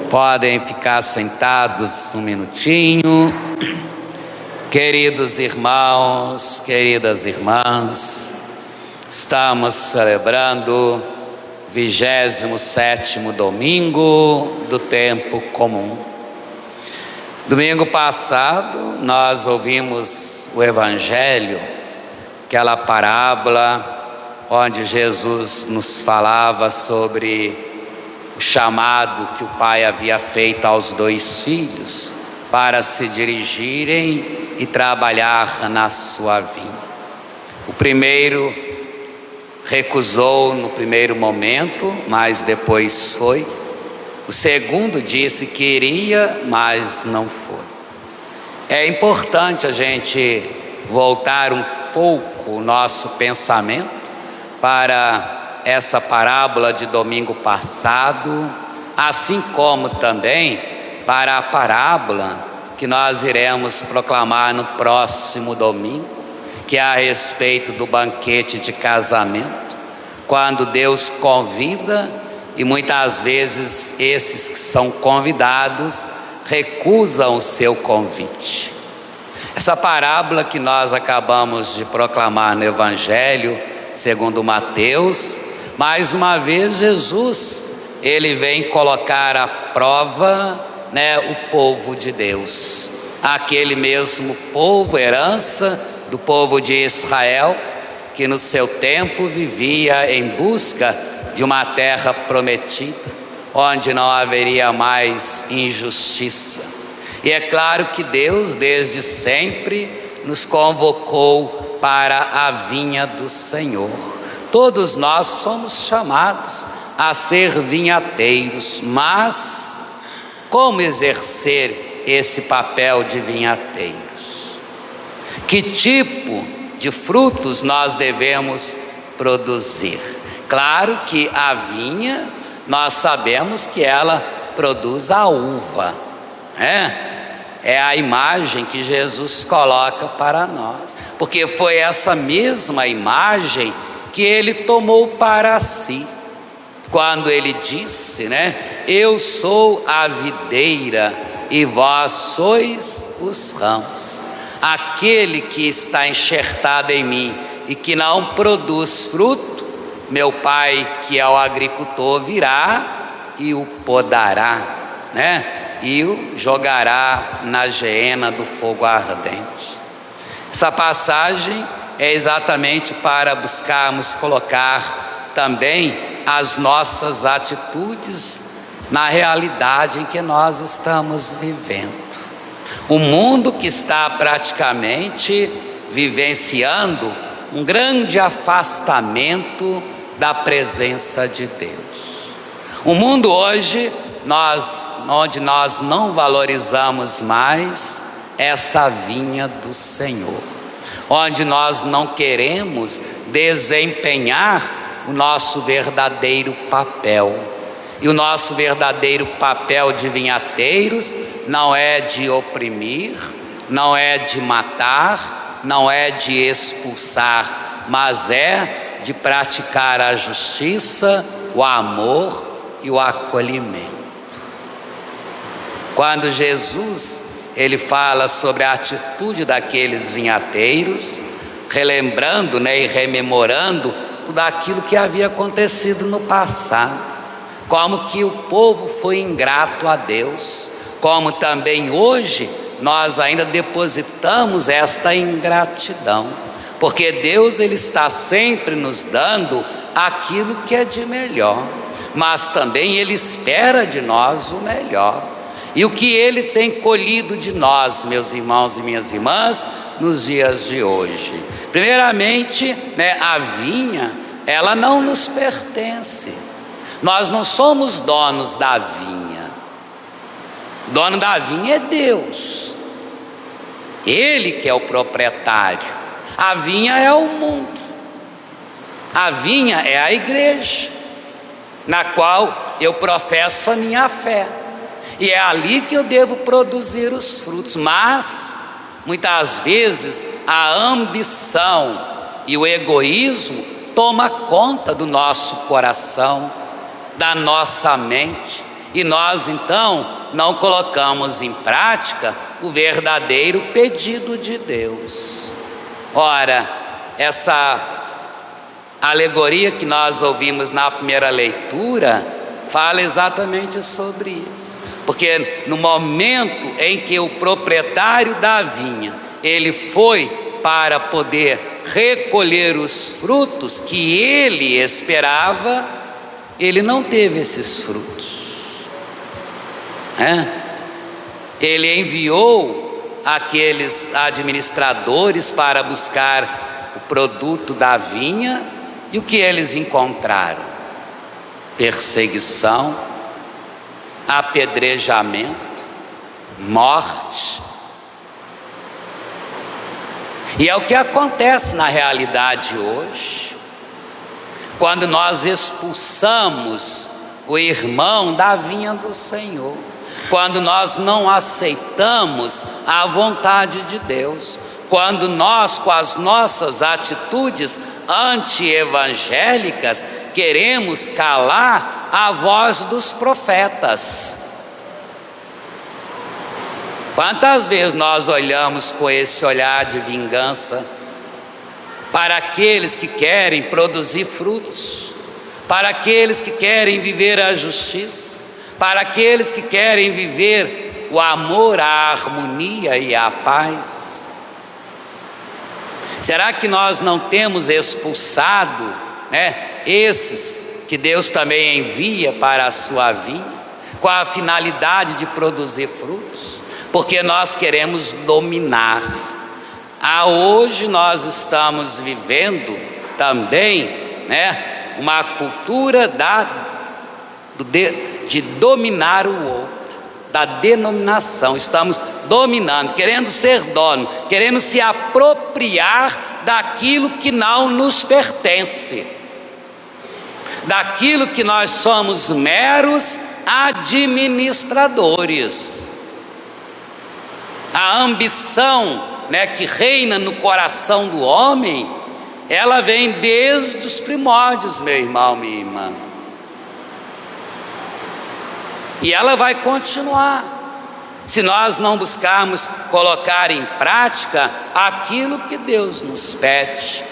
Podem ficar sentados um minutinho. Queridos irmãos, queridas irmãs, estamos celebrando o 27º domingo do tempo comum. Domingo passado nós ouvimos o Evangelho, aquela parábola onde Jesus nos falava sobre o chamado que o pai havia feito aos 2 filhos para se dirigirem e trabalhar na sua vinha. O primeiro recusou no primeiro momento, mas depois foi. O segundo disse que iria, mas não foi. É importante a gente voltar um pouco o nosso pensamento para essa parábola de domingo passado, assim como também para a parábola que nós iremos proclamar no próximo domingo, que é a respeito do banquete de casamento, quando Deus convida e muitas vezes esses que são convidados recusam o seu convite. Essa parábola que nós acabamos de proclamar no Evangelho segundo Mateus, mais uma vez Jesus, ele vem colocar à prova, o povo de Deus, aquele mesmo povo, herança do povo de Israel, que no seu tempo vivia em busca de uma terra prometida, onde não haveria mais injustiça. E é claro que Deus desde sempre nos convocou para a vinha do Senhor. Todos nós somos chamados a ser vinhateiros, mas como exercer esse papel de vinhateiros? Que tipo de frutos nós devemos produzir? Claro que a vinha, nós sabemos que ela produz a uva, É a imagem que Jesus coloca para nós, porque foi essa mesma imagem que ele tomou para si, quando ele disse, eu sou a videira e vós sois os ramos. Aquele que está enxertado em mim e que não produz fruto, meu pai, que é o agricultor, virá e o podará, e o jogará na geena do fogo ardente. Essa passagem é exatamente para buscarmos colocar também as nossas atitudes na realidade em que nós estamos vivendo. O mundo que está praticamente vivenciando um grande afastamento da presença de Deus. O mundo hoje, onde nós não valorizamos mais essa vinha do Senhor, onde nós não queremos desempenhar o nosso verdadeiro papel. E o nosso verdadeiro papel de vinhateiros não é de oprimir, não é de matar, não é de expulsar, mas é de praticar a justiça, o amor e o acolhimento. Quando Jesus ele fala sobre a atitude daqueles vinhateiros, relembrando e rememorando daquilo que havia acontecido no passado, como que o povo foi ingrato a Deus, como também hoje nós ainda depositamos esta ingratidão, porque Deus ele está sempre nos dando aquilo que é de melhor, mas também ele espera de nós o melhor. E o que ele tem colhido de nós, meus irmãos e minhas irmãs, nos dias de hoje? Primeiramente, a vinha, ela não nos pertence. Nós não somos donos da vinha. O dono da vinha é Deus. Ele que é o proprietário. A vinha é o mundo. A vinha é a igreja, na qual eu professo a minha fé. E é ali que eu devo produzir os frutos. Mas, muitas vezes, a ambição e o egoísmo toma conta do nosso coração, da nossa mente, E nós então não colocamos em prática o verdadeiro pedido de Deus. Ora, essa alegoria que nós ouvimos na primeira leitura fala exatamente sobre isso. Porque no momento em que o proprietário da vinha, ele foi para poder recolher os frutos que ele esperava, ele não teve esses frutos. Ele enviou aqueles administradores para buscar o produto da vinha, e o que eles encontraram? Perseguição, apedrejamento, morte. E é o que acontece na realidade hoje, quando nós expulsamos o irmão da vinha do Senhor, quando nós não aceitamos a vontade de Deus, quando nós, com as nossas atitudes anti-evangélicas, queremos calar a voz dos profetas. Quantas vezes nós olhamos com esse olhar de vingança para aqueles que querem produzir frutos, para aqueles que querem viver a justiça, para aqueles que querem viver o amor, a harmonia e a paz? Será que nós não temos expulsado, esses que Deus também envia para a sua vinha, com a finalidade de produzir frutos? Porque nós queremos dominar. Hoje nós estamos vivendo também, uma cultura de dominar o outro, da denominação. Estamos dominando, querendo ser dono, querendo se apropriar daquilo que não nos pertence, daquilo que nós somos meros administradores. A ambição, que reina no coração do homem, ela vem desde os primórdios, meu irmão, minha irmã. E ela vai continuar, se nós não buscarmos colocar em prática aquilo que Deus nos pede.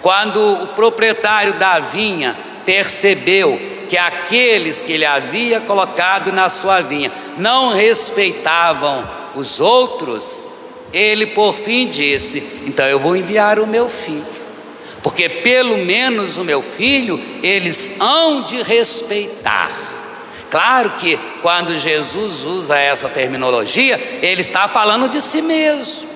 Quando o proprietário da vinha percebeu que aqueles que ele havia colocado na sua vinha não respeitavam os outros, ele por fim disse: então eu vou enviar o meu filho, porque pelo menos o meu filho eles hão de respeitar. Claro que quando Jesus usa essa terminologia, ele está falando de si mesmo,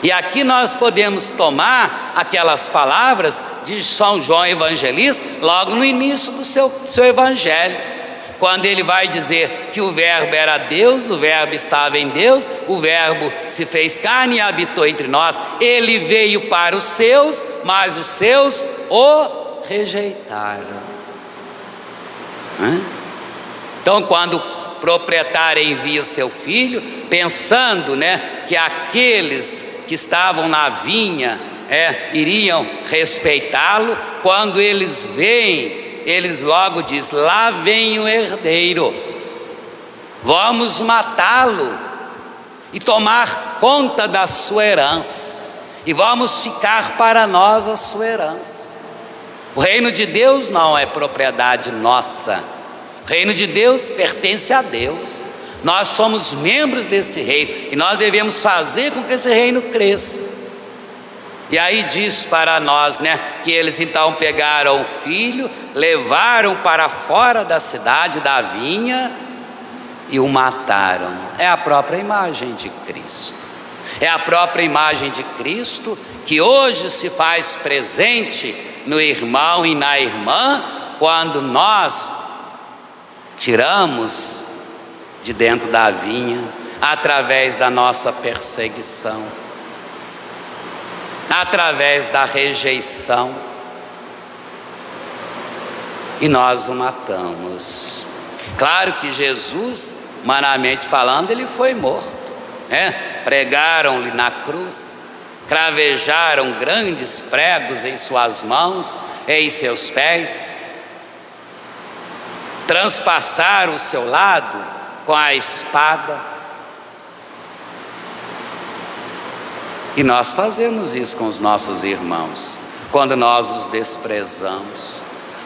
E aqui nós podemos tomar aquelas palavras de São João Evangelista, logo no início do seu evangelho, quando ele vai dizer que o verbo era Deus, o verbo estava em Deus, o verbo se fez carne e habitou entre nós. Ele veio para os seus, mas os seus o rejeitaram. Então, quando o proprietário envia o seu filho, pensando, que aqueles que estavam na vinha iriam respeitá-lo, quando eles veem, eles logo dizem: lá vem o herdeiro, vamos matá-lo e tomar conta da sua herança, e vamos ficar para nós a sua herança. O reino de Deus não é propriedade nossa, o reino de Deus pertence a Deus. Nós somos membros desse reino e nós devemos fazer com que esse reino cresça. E aí diz para nós, que eles então pegaram o filho, levaram para fora da cidade, da vinha, e o mataram. É a própria imagem de Cristo. É a própria imagem de Cristo que hoje se faz presente no irmão e na irmã, quando nós tiramos de dentro da vinha, através da nossa perseguição, através da rejeição, e nós o matamos. Claro que Jesus, humanamente falando, ele foi morto, pregaram-lhe na cruz, cravejaram grandes pregos em suas mãos e em seus pés, transpassar o seu lado com a espada. E nós fazemos isso com os nossos irmãos, quando nós os desprezamos,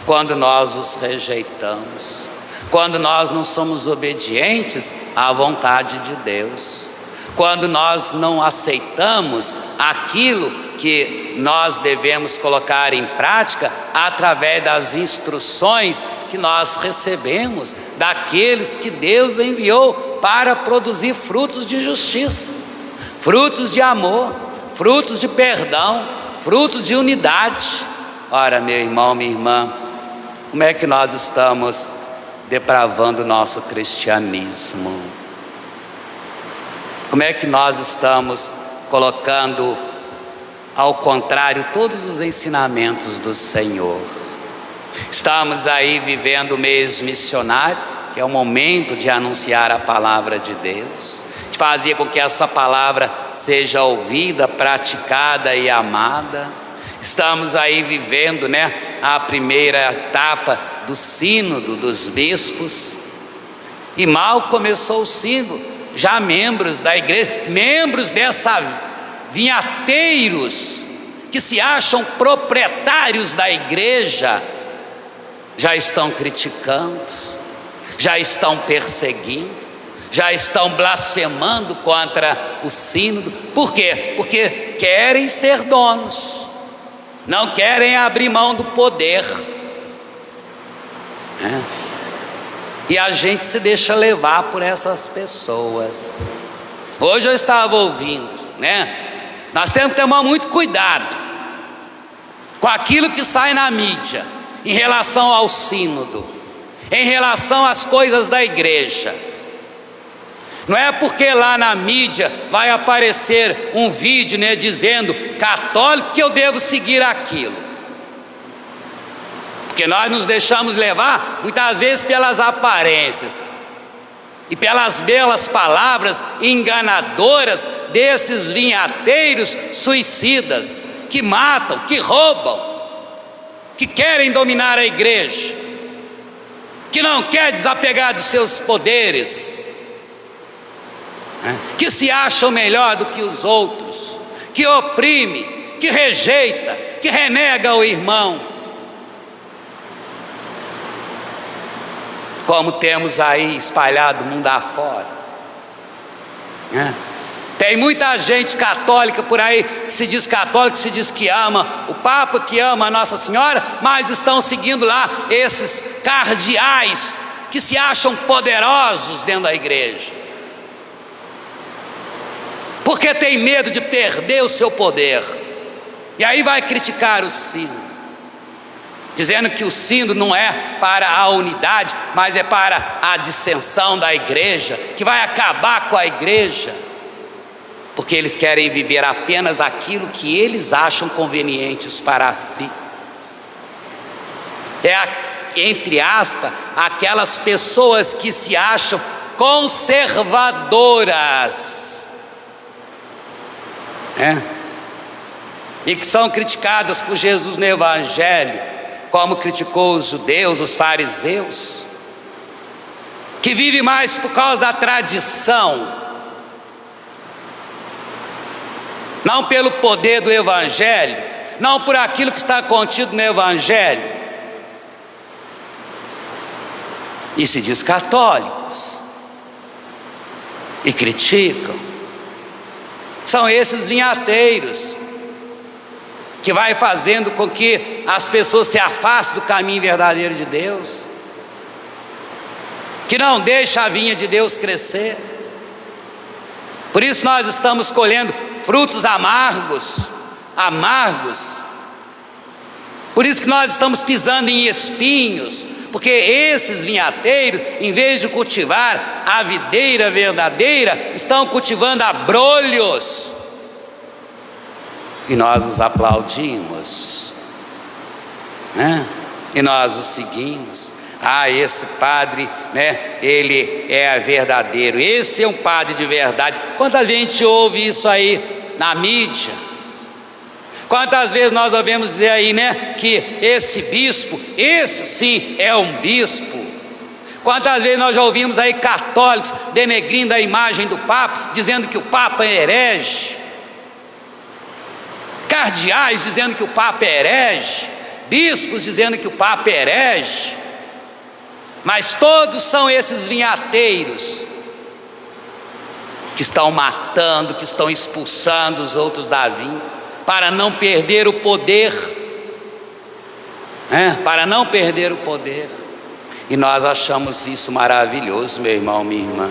quando nós os rejeitamos, quando nós não somos obedientes à vontade de Deus, quando nós não aceitamos aquilo que nós devemos colocar em prática através das instruções que nós recebemos daqueles que Deus enviou para produzir frutos de justiça, frutos de amor, frutos de perdão, frutos de unidade. Ora, meu irmão, minha irmã, como é que nós estamos depravando o nosso cristianismo? Como é que nós estamos colocando ao contrário todos os ensinamentos do Senhor? Estamos aí vivendo o mês missionário, que é o momento de anunciar a palavra de Deus, de fazer com que essa palavra seja ouvida, praticada e amada. Estamos aí vivendo, a primeira etapa do sínodo dos bispos, e mal começou o sínodo, já membros da igreja, membros dessa vinhateiros que se acham proprietários da igreja, já estão criticando, já estão perseguindo, já estão blasfemando contra o sínodo. Por quê? Porque querem ser donos, não querem abrir mão do poder, E a gente se deixa levar por essas pessoas. Hoje eu estava ouvindo, nós temos que tomar muito cuidado com aquilo que sai na mídia em relação ao sínodo, em relação às coisas da igreja. Não é porque lá na mídia vai aparecer um vídeo, dizendo católico, que eu devo seguir aquilo. Porque nós nos deixamos levar muitas vezes pelas aparências e pelas belas palavras enganadoras desses vinhateiros suicidas, que matam, que roubam, que querem dominar a igreja, que não quer desapegar dos seus poderes, que se acham melhor do que os outros, que oprime, que rejeita, que renega o irmão. Como temos aí espalhado mundo afora, Tem muita gente católica por aí, que se diz católico, que se diz que ama o Papa, que ama a Nossa Senhora, mas estão seguindo lá esses cardeais que se acham poderosos dentro da igreja, porque tem medo de perder o seu poder, e aí vai criticar o sínodo, dizendo que o sínodo não é para a unidade, mas é para a dissensão da igreja, que vai acabar com a igreja, porque eles querem viver apenas aquilo que eles acham convenientes para si. Entre aspas, aquelas pessoas que se acham conservadoras, e que são criticadas por Jesus no Evangelho, como criticou os judeus, os fariseus, que vive mais por causa da tradição, não pelo poder do Evangelho, não por aquilo que está contido no Evangelho, e se diz católicos, e criticam. São esses vinhateiros que vai fazendo com que as pessoas se afastem do caminho verdadeiro de Deus, que não deixa a vinha de Deus crescer. Por isso nós estamos colhendo frutos amargos. Por isso que nós estamos pisando em espinhos, porque esses vinhateiros, em vez de cultivar a videira verdadeira, estão cultivando abrolhos. E nós os aplaudimos, e nós os seguimos. Esse padre, ele é verdadeiro, esse é um padre de verdade. Quantas vezes a gente ouve isso aí na mídia? Quantas vezes nós ouvimos dizer aí, que esse bispo, esse sim é um bispo, Quantas vezes nós já ouvimos aí católicos denegrindo a imagem do Papa, dizendo que o Papa é herege, cardeais dizendo que o Papa é herege, bispos dizendo que o Papa é herege, mas todos são esses vinhateiros que estão matando, que estão expulsando os outros da vinha, para não perder o poder, para não perder o poder. E nós achamos isso maravilhoso, meu irmão, minha irmã,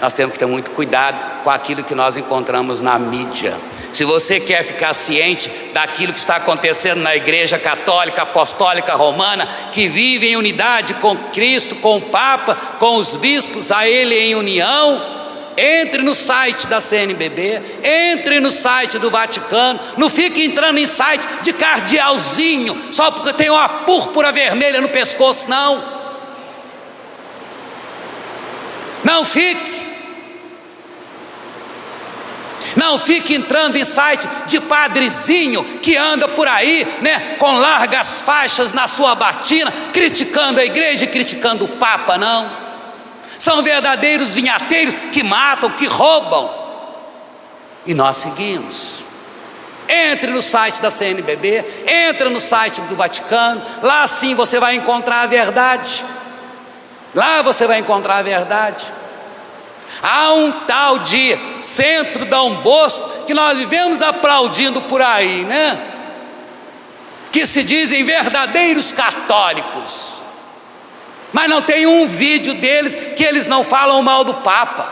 Nós temos que ter muito cuidado com aquilo que nós encontramos na mídia. Se você quer ficar ciente daquilo que está acontecendo na Igreja Católica Apostólica Romana, que vive em unidade com Cristo, com o Papa, com os bispos, a Ele em união, entre no site da CNBB, entre no site do Vaticano, não fique entrando em site de cardealzinho, só porque tem uma púrpura vermelha no pescoço, não. Não fique. Não fique entrando em site de padrezinho que anda por aí, com largas faixas na sua batina, criticando a igreja e criticando o Papa, não. São verdadeiros vinhateiros que matam, que roubam. E nós seguimos. Entre no site da CNBB, entra no site do Vaticano, lá sim você vai encontrar a verdade. Lá você vai encontrar a verdade. Há um tal de Centro Dom Bosco que nós vivemos aplaudindo por aí, que se dizem verdadeiros católicos, mas não tem um vídeo deles que eles não falam mal do Papa.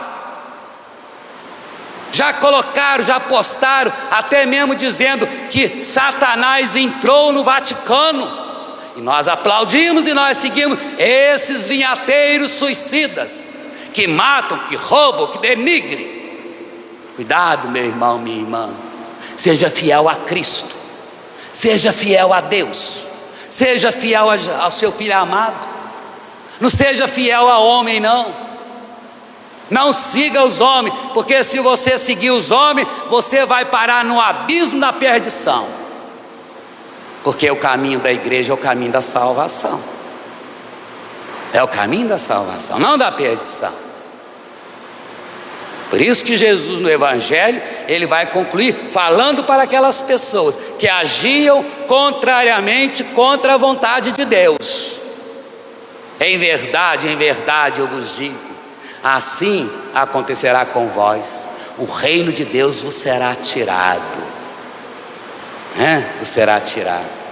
Já colocaram, já postaram, até mesmo dizendo que Satanás entrou no Vaticano. E nós aplaudimos e nós seguimos esses vinhateiros suicidas, que matam, que roubam, que denigrem. Cuidado, meu irmão, minha irmã. Seja fiel a Cristo, seja fiel a Deus, seja fiel ao seu Filho amado. Não seja fiel a homem, não. Não siga os homens, porque se você seguir os homens, você vai parar no abismo da perdição. Porque o caminho da igreja é o caminho da salvação. É o caminho da salvação, não da perdição. Por isso que Jesus no Evangelho, ele vai concluir falando para aquelas pessoas que agiam contrariamente contra a vontade de Deus. Em verdade eu vos digo, assim acontecerá com vós, o reino de Deus vos será tirado. Vos será tirado.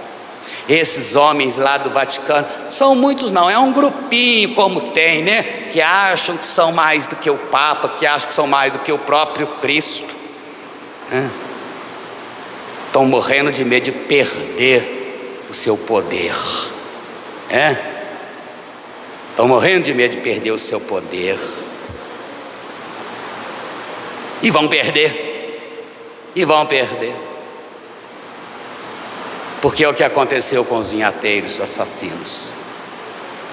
Esses homens lá do Vaticano, são muitos não, é um grupinho como tem, que acham que são mais do que o Papa, que acham que são mais do que o próprio Cristo. Estão morrendo de medo de perder o seu poder. Estão morrendo de medo de perder o seu poder. E vão perder. E vão perder. Porque é o que aconteceu com os vinhateiros assassinos,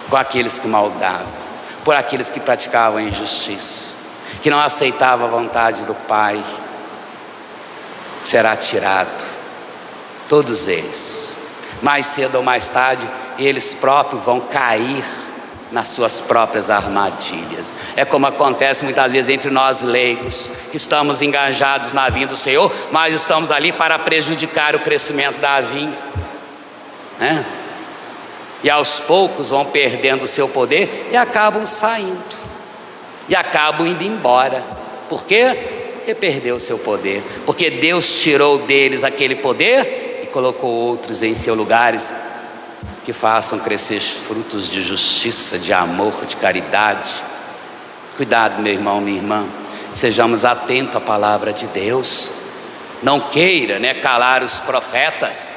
com aqueles que maldavam, por aqueles que praticavam a injustiça, que não aceitavam a vontade do Pai. Será tirado, todos eles. Mais cedo ou mais tarde, eles próprios vão cair nas suas próprias armadilhas. É como acontece muitas vezes entre nós leigos, que estamos engajados na vinha do Senhor, mas estamos ali para prejudicar o crescimento da vinha, E aos poucos vão perdendo o seu poder e acabam saindo, e acabam indo embora. Por quê? Porque perdeu o seu poder, porque Deus tirou deles aquele poder e colocou outros em seus lugares, que façam crescer frutos de justiça, de amor, de caridade. Cuidado, meu irmão, minha irmã, sejamos atentos à palavra de Deus. Não queira calar os profetas,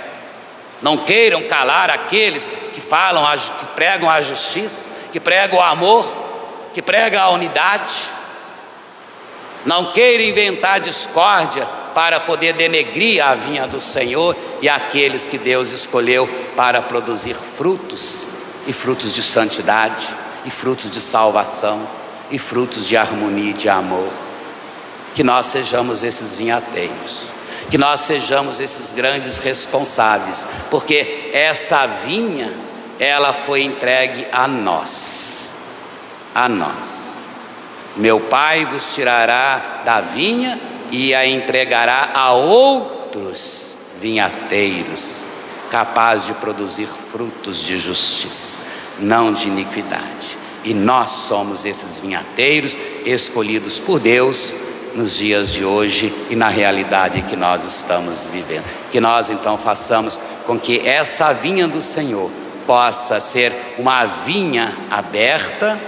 não queiram calar aqueles que falam, que pregam a justiça, que pregam o amor, que pregam a unidade. Não queiram inventar discórdia para poder denegrir a vinha do Senhor e aqueles que Deus escolheu para produzir frutos, e frutos de santidade, e frutos de salvação, e frutos de harmonia e de amor. Que nós sejamos esses vinhateiros, que nós sejamos esses grandes responsáveis, porque essa vinha, ela foi entregue a nós. a nós. Meu Pai vos tirará da vinha e a entregará a outros vinhateiros, capazes de produzir frutos de justiça, não de iniquidade. E nós somos esses vinhateiros escolhidos por Deus nos dias de hoje e na realidade que nós estamos vivendo. Que nós então façamos com que essa vinha do Senhor possa ser uma vinha aberta,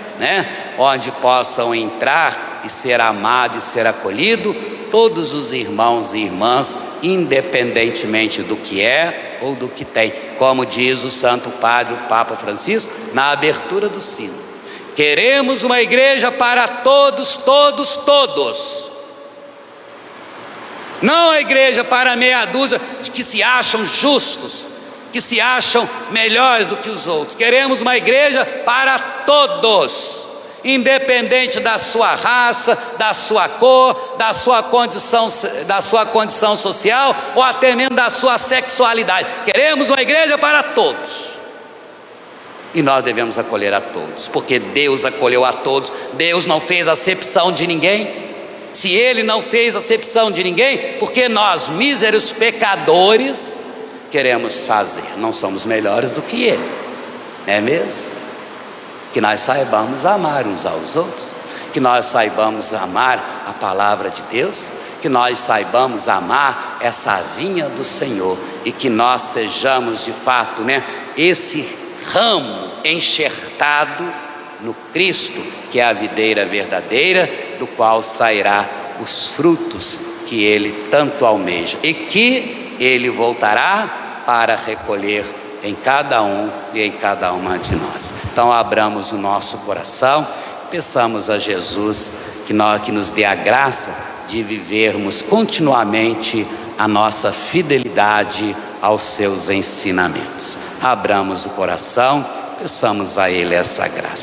onde possam entrar e ser amado e ser acolhido todos os irmãos e irmãs, independentemente do que é ou do que tem, como diz o Santo Padre, o Papa Francisco, na abertura do sino: queremos uma igreja para todos, todos, todos. Não a igreja para meia dúzia de que se acham justos, que se acham melhores do que os outros. Queremos uma igreja para todos, independente da sua raça, da sua cor, da sua condição social ou até mesmo da sua sexualidade. Queremos uma igreja para todos. E nós devemos acolher a todos, porque Deus acolheu a todos. Deus não fez acepção de ninguém. Se Ele não fez acepção de ninguém, porque nós, míseros pecadores, queremos fazer? Não somos melhores do que Ele, não é mesmo? Que nós saibamos amar uns aos outros, que nós saibamos amar a palavra de Deus, que nós saibamos amar essa vinha do Senhor, e que nós sejamos de fato, esse ramo enxertado no Cristo, que é a videira verdadeira, do qual sairá os frutos que Ele tanto almeja, e que Ele voltará para recolher em cada um e em cada uma de nós. Então abramos o nosso coração, peçamos a Jesus que nos dê a graça de vivermos continuamente a nossa fidelidade aos seus ensinamentos. Abramos o coração, peçamos a Ele essa graça.